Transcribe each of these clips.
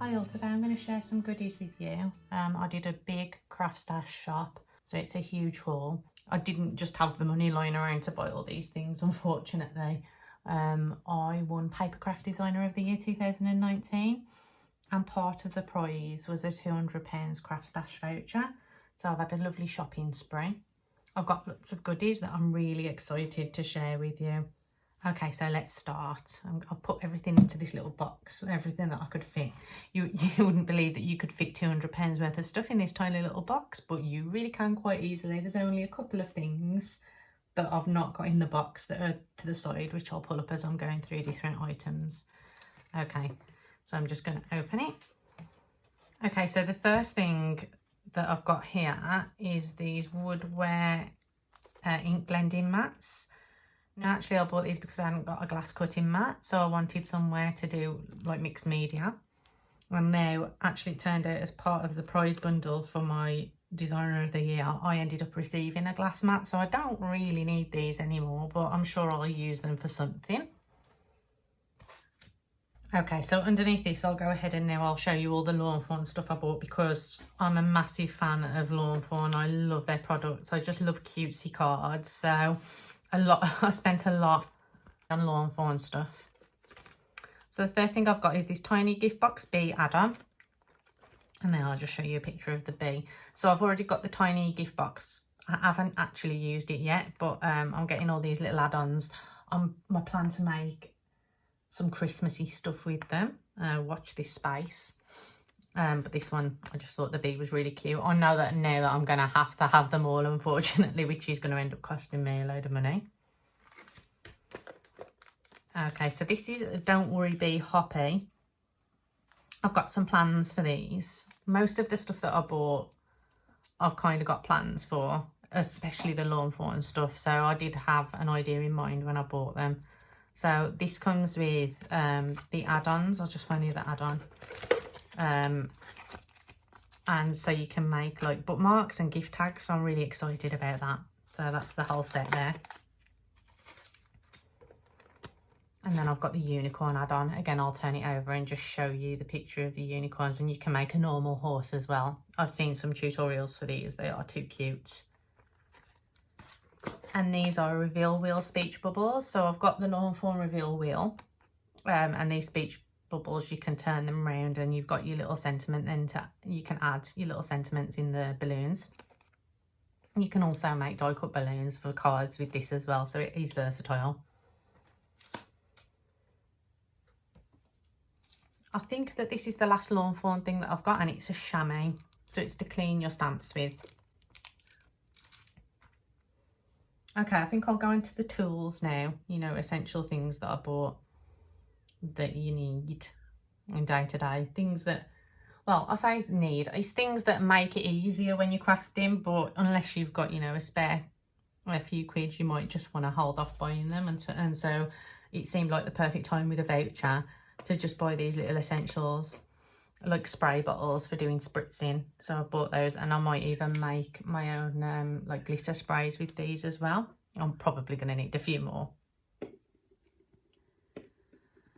Kyle. Today I'm going to share some goodies with you. I did a big Craftstash shop, so it's a huge haul. I didn't just have the money lying around to buy all these things, unfortunately. I won Papercraft Designer of the Year 2019, and part of the prize was a £200 Craftstash voucher. So I've had a lovely shopping spree. I've got lots of goodies that I'm really excited to share with you. Okay, so let's start. I've put everything into this little box, everything that I could fit. You wouldn't believe that you could fit £200 worth of stuff in this tiny little box, but you really can quite easily. There's only a couple of things that I've not got in the box that are to the side, which I'll pull up as I'm going through different items. Okay, so I'm just going to open it. Okay, so the first thing that I've got here is these woodware ink blending mats. Now, actually, I bought these because I hadn't got a glass cutting mat, so I wanted somewhere to do like mixed media. And now, actually, it turned out as part of the prize bundle for my Designer of the Year, I ended up receiving a glass mat, so I don't really need these anymore, but I'm sure I'll use them for something. Okay, so underneath this, I'll go ahead and now I'll show you all the Lawn Fawn stuff I bought, because I'm a massive fan of Lawn Fawn. I love their products. I just love cutesy cards, so I spent a lot on Lawn Fawn stuff. So the first thing I've got is this tiny gift box bee add-on, and then I'll just show you a picture of the bee. So I've already got the tiny gift box. I haven't actually used it yet, but I'm getting all these little add-ons. My plan to make some Christmassy stuff with them. Watch this space. But this one, I just thought the bee was really cute. I know that now that I'm going to have them all, unfortunately, which is going to end up costing me a load of money. Okay, so this is Don't Worry Bee Hoppy. I've got some plans for these. Most of the stuff that I bought, I've kind of got plans for, especially the Lawn Fawn stuff. So I did have an idea in mind when I bought them. So this comes with the add-ons. I'll just find you the add-on. And so you can make like bookmarks and gift tags, so I'm really excited about that. So that's the whole set there. And then I've got the unicorn add-on. Again, I'll turn it over and just show you the picture of the unicorns, and you can make a normal horse as well. I've seen some tutorials for these. They are too cute. And these are reveal wheel speech bubbles. So I've got the Lawn Fawn reveal wheel, and these speech bubbles, you can turn them around and you've got your little sentiment, then you can add your little sentiments in the balloons. You can also make die cut balloons for cards with this as well, so it is versatile. I think that this is the last Lawn Fawn thing that I've got, and it's a chamois, so it's to clean your stamps with. Okay, I think I'll go into the tools now, you know, essential things that I bought that you need in day-to-day. Things that, well, I say need, it's things that make it easier when you're crafting, but unless you've got, you know, a few quid, you might just want to hold off buying them. And so it seemed like the perfect time with a voucher to just buy these little essentials, like spray bottles for doing spritzing. So I bought those, and I might even make my own like glitter sprays with these as well. I'm probably going to need a few more.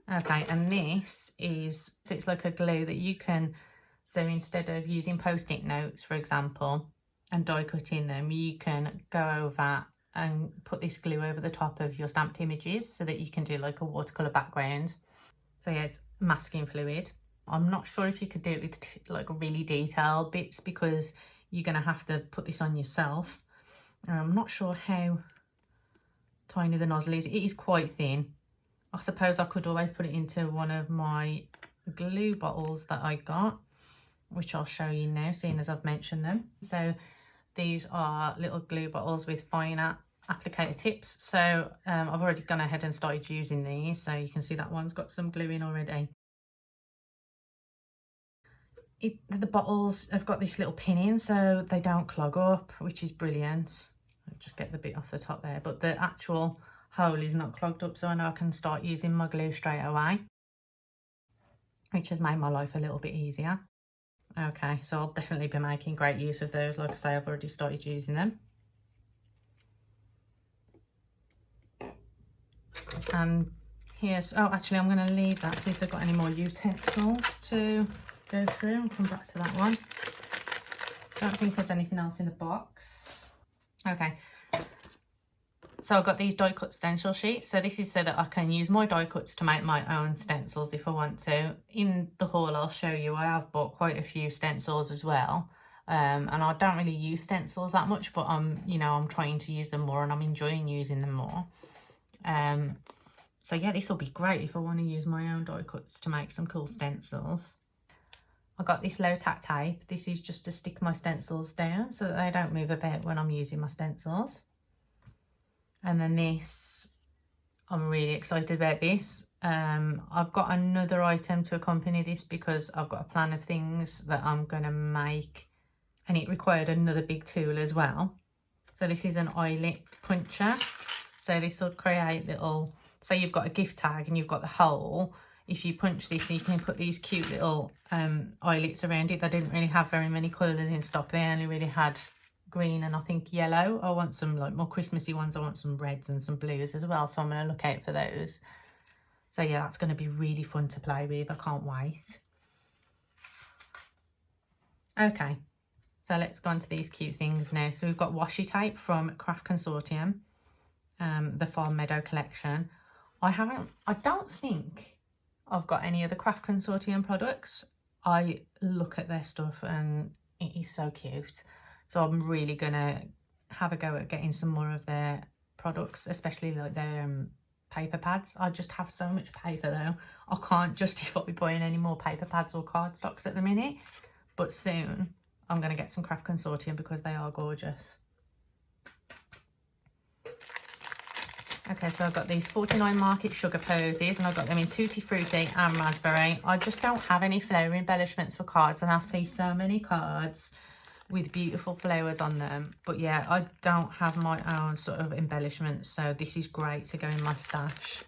Okay, and this is, so it's like a glue that you can, so instead of using post-it notes, for example, and die cutting them, you can go over and put this glue over the top of your stamped images so that you can do like a watercolour background. So yeah, it's masking fluid. I'm not sure if you could do it with like really detailed bits, because you're going to have to put this on yourself. I'm not sure how tiny the nozzle is. It is quite thin. I suppose I could always put it into one of my glue bottles that I got, which I'll show you now, seeing as I've mentioned them. So these are little glue bottles with finer applicator tips. So I've already gone ahead and started using these. So you can see that one's got some glue in already. The bottles have got this little pin in, so they don't clog up, which is brilliant. I'll just get the bit off the top there, but the actual hole is not clogged up, so I know I can start using my glue straight away, which has made my life a little bit easier. Okay, so I'll definitely be making great use of those. Like I say, I've already started using them. And here's, oh, actually I'm going to leave that, see if they've got any more utensils to go through and come back to that one. Don't think there's anything else in the box. Okay. So I've got these die cut stencil sheets. So this is so that I can use my die cuts to make my own stencils if I want to. In the haul I'll show you, I have bought quite a few stencils as well. And I don't really use stencils that much, but I'm trying to use them more and I'm enjoying using them more. So yeah, this will be great if I want to use my own die cuts to make some cool stencils. I got this low tack tape. This is just to stick my stencils down so that they don't move about when I'm using my stencils. And then this, I'm really excited about this. I've got another item to accompany this because I've got a plan of things that I'm going to make, and it required another big tool as well. So this is an eyelet puncher. So this will create little, say you've got a gift tag and you've got the hole. If you punch this, you can put these cute little eyelets around it. They didn't really have very many colours in stock. They only really had green and I think yellow. I want some like more Christmassy ones. I want some reds and some blues as well, so I'm going to look out for those. So yeah, that's going to be really fun to play with. I can't wait. Okay, so let's go on to these cute things now. So we've got washi tape from Craft Consortium, the Farm Meadow collection. I don't think I've got any other Craft Consortium products. I look at their stuff and it is so cute. So I'm really going to have a go at getting some more of their products, especially like their paper pads. I just have so much paper though. I can't justify buying any more paper pads or cardstocks at the minute. But soon I'm going to get some Craft Consortium because they are gorgeous. Okay, so I've got these 49 Market Sugar Posies and I've got them in Tutti Frutti and Raspberry. I just don't have any flower embellishments for cards and I see so many cards with beautiful flowers on them, but yeah, I don't have my own sort of embellishments, so this is great to go in my stash.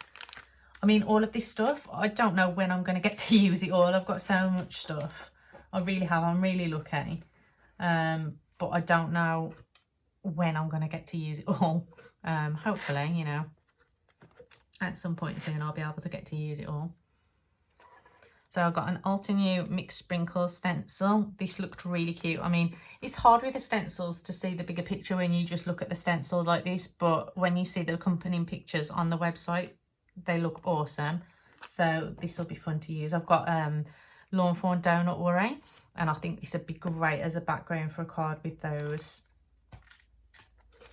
I mean, all of this stuff, I don't know when I'm going to get to use it all. I've got so much stuff. I really have. I'm really lucky, but I don't know when I'm going to get to use it all. Hopefully, you know, at some point soon I'll be able to get to use it all. So I've got an Altenew Mixed Sprinkles stencil. This looked really cute. I mean, it's hard with the stencils to see the bigger picture when you just look at the stencil like this, but when you see the accompanying pictures on the website, they look awesome. So this will be fun to use. I've got Lawn Fawn Donut Worry, and I think this would be great as a background for a card with those.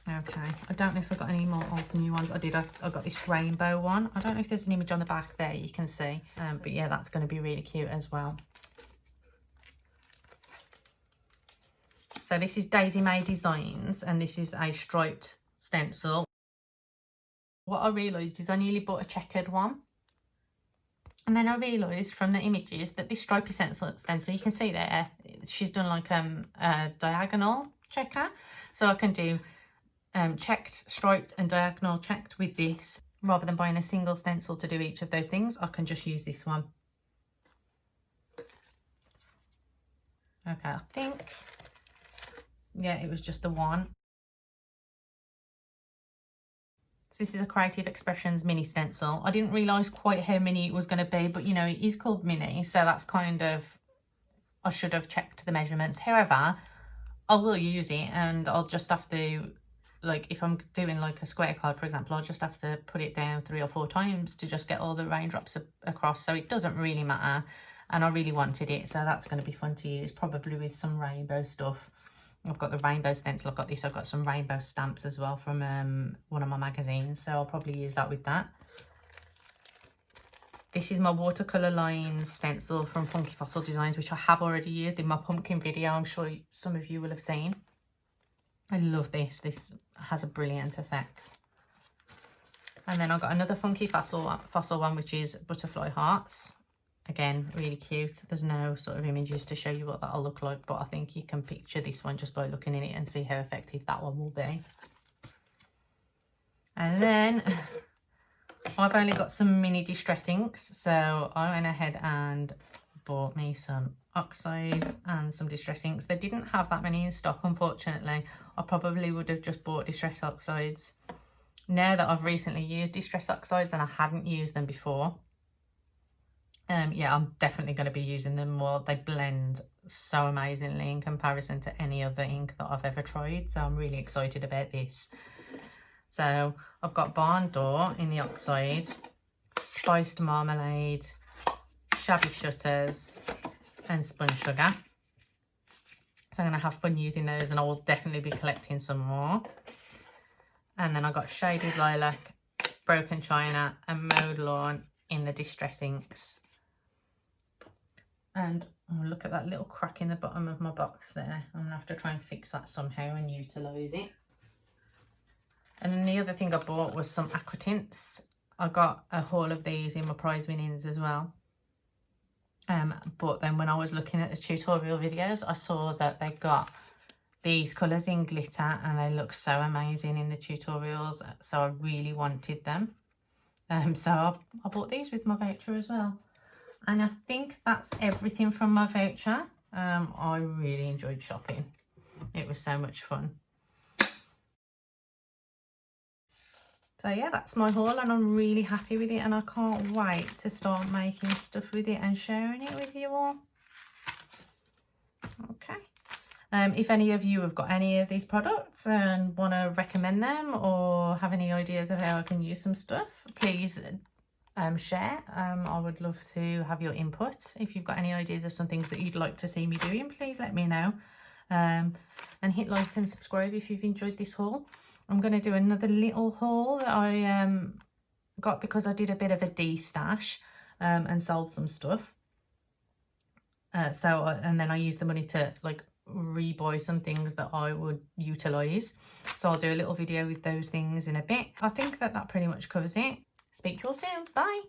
Okay, I don't know if I've got any more Altenew ones. I did. I got this rainbow one. I don't know if there's an image on the back there you can see. But yeah, that's going to be really cute as well. So this is Daisy May Designs, and this is a striped stencil. What I realised is I nearly bought a checkered one. And then I realised from the images that this stripy stencil, you can see there, she's done like a diagonal checker. So I can do checked, striped and diagonal checked with this. Rather than buying a single stencil to do each of those things, I can just use this one. Okay, I think, yeah, it was just the one. So this is a Creative Expressions mini stencil. I didn't realise quite how mini it was going to be, but you know, it is called mini, so that's kind of, I should have checked the measurements. However, I will use it and I'll just have to, like if I'm doing like a square card, for example, I'll just have to put it down 3 or 4 times to just get all the raindrops across. So it doesn't really matter. And I really wanted it. So that's going to be fun to use, probably with some rainbow stuff. I've got the rainbow stencil. I've got this. I've got some rainbow stamps as well from one of my magazines. So I'll probably use that with that. This is my watercolour lines stencil from Funky Fossil Designs, which I have already used in my pumpkin video. I'm sure some of you will have seen. I love this. This has a brilliant effect. And then I've got another Funky Fossil one, which is Butterfly Hearts. Again, really cute. There's no sort of images to show you what that'll look like, but I think you can picture this one just by looking at it and see how effective that one will be. And then I've only got some mini distress inks, so I went ahead and bought me some oxides and some distress inks. They didn't have that many in stock, unfortunately. I probably would have just bought distress oxides. Now that I've recently used distress oxides and I hadn't used them before, Yeah, I'm definitely going to be using them more. They blend so amazingly in comparison to any other ink that I've ever tried, so I'm really excited about this. So I've got Barn Door in the oxide, Spiced Marmalade, Shabby Shutters and Sponge Sugar. So I'm going to have fun using those, and I will definitely be collecting some more. And then I got Shaded Lilac, Broken China and Mowed Lawn in the Distress inks. And oh, look at that little crack in the bottom of my box there. I'm going to have to try and fix that somehow and utilise it. And then the other thing I bought was some aqua tints. I got a haul of these in my prize winnings as well. But then when I was looking at the tutorial videos, I saw that they got these colours in glitter and they look so amazing in the tutorials. So I really wanted them. So I bought these with my voucher as well. And I think that's everything from my voucher. I really enjoyed shopping. It was so much fun. So yeah, that's my haul and I'm really happy with it, and I can't wait to start making stuff with it and sharing it with you all. Okay. If any of you have got any of these products and want to recommend them or have any ideas of how I can use some stuff, please share. I would love to have your input. If you've got any ideas of some things that you'd like to see me doing, please let me know. And hit like and subscribe if you've enjoyed this haul. I'm going to do another little haul that I got because I did a bit of a de-stash and sold some stuff. And then I used the money to like rebuy some things that I would utilise. So I'll do a little video with those things in a bit. I think that pretty much covers it. Speak to you all soon. Bye.